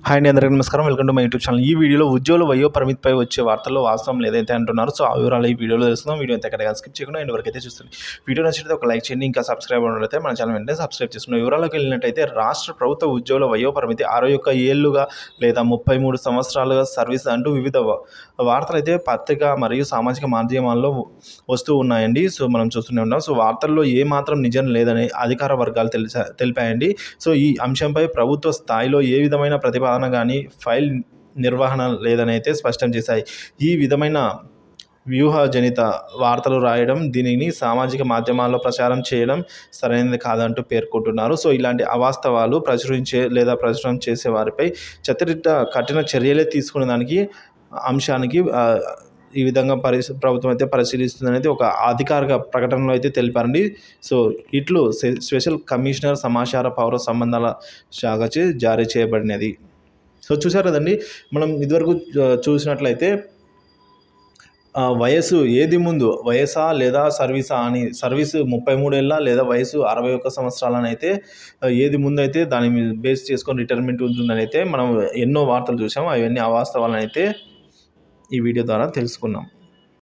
Hi అండి, అందరికీ నమస్కారం. Welcome to my YouTube channel. ఈ వీడియోలో ఉద్యోగుల వయో పరిమితిపై వచ్చే వార్తల్లో వాస్తవం ఏదైతే అంటున్నారో ఆ వివరాలు ఈ వీడియోలో తెలుసుకుందాం. వీడియో ఎక్కడికి స్కిప్ చేయకుండా ఎండ్ వరకు అయితే చూస్తుంది. వీడియో నచ్చితే ఒక లైక్ చేయండి. ఇంకా సబ్స్క్రైబ్ అవ్వనట్లయితే మన ఛానల్ వెంటనే సబ్స్క్రైబ్ చేసుకున్నాం. వివరాలకు వెళ్ళినట్టయితే రాష్ట్ర ప్రభుత్వ ఉద్యోగుల వయో పరిమితి 61 ఏళ్లుగా లేదా 33 సంవత్సరాలుగా సర్వీస్ అంటూ వివిధ వార్తలు అయితే పత్రిక మరియు సామాజిక మాధ్యమాల్లో వస్తూ ఉన్నాయండి. సో మనం చూస్తూనే ఉన్నాం. సో వార్తల్లో ఏ మాత్రం నిజం లేదని అధికార వర్గాలు తెలిపాయండి. సో ఈ అంశంపై ప్రభుత్వ స్థాయిలో ఏ విధమైన ప్రతిపాదన కానీ ఫైల్ నిర్వహణ లేదని అయితే స్పష్టం చేశాయి. ఈ విధమైన వ్యూహజనిత వార్తలు రాయడం, దీనిని సామాజిక మాధ్యమాల్లో ప్రచారం చేయడం సరైనది కాదంటూ పేర్కొంటున్నారు. సో ఇలాంటి అవాస్తవాలు ప్రచురం చేసే వారిపై కఠిన చర్యలే తీసుకునే దానికి అంశానికి ఈ విధంగా ప్రభుత్వం అయితే పరిశీలిస్తుందనేది ఒక అధికారిక ప్రకటనలో అయితే తెలిపారండి. సో ఇట్లు స్పెషల్ కమిషనర్ సమాచార పౌర సంబంధాల శాఖచే జారీ చేయబడినది. సో చూసారు కదండి, మనం ఇదివరకు చూసినట్లయితే వయసు ఏది ముందు, వయసా లేదా సర్వీసా అని, సర్వీసు 33 ఏళ్ళ లేదా వయసు 61 సంవత్సరాలని అయితే ఏది ముందు అయితే దాని మీద బేస్ చేసుకొని రిటైర్మెంట్ ఉంటుందని అయితే మనం ఎన్నో వార్తలు చూసాము. అవన్నీ అవాస్తవాలని అయితే ఈ వీడియో ద్వారా తెలుసుకున్నాం.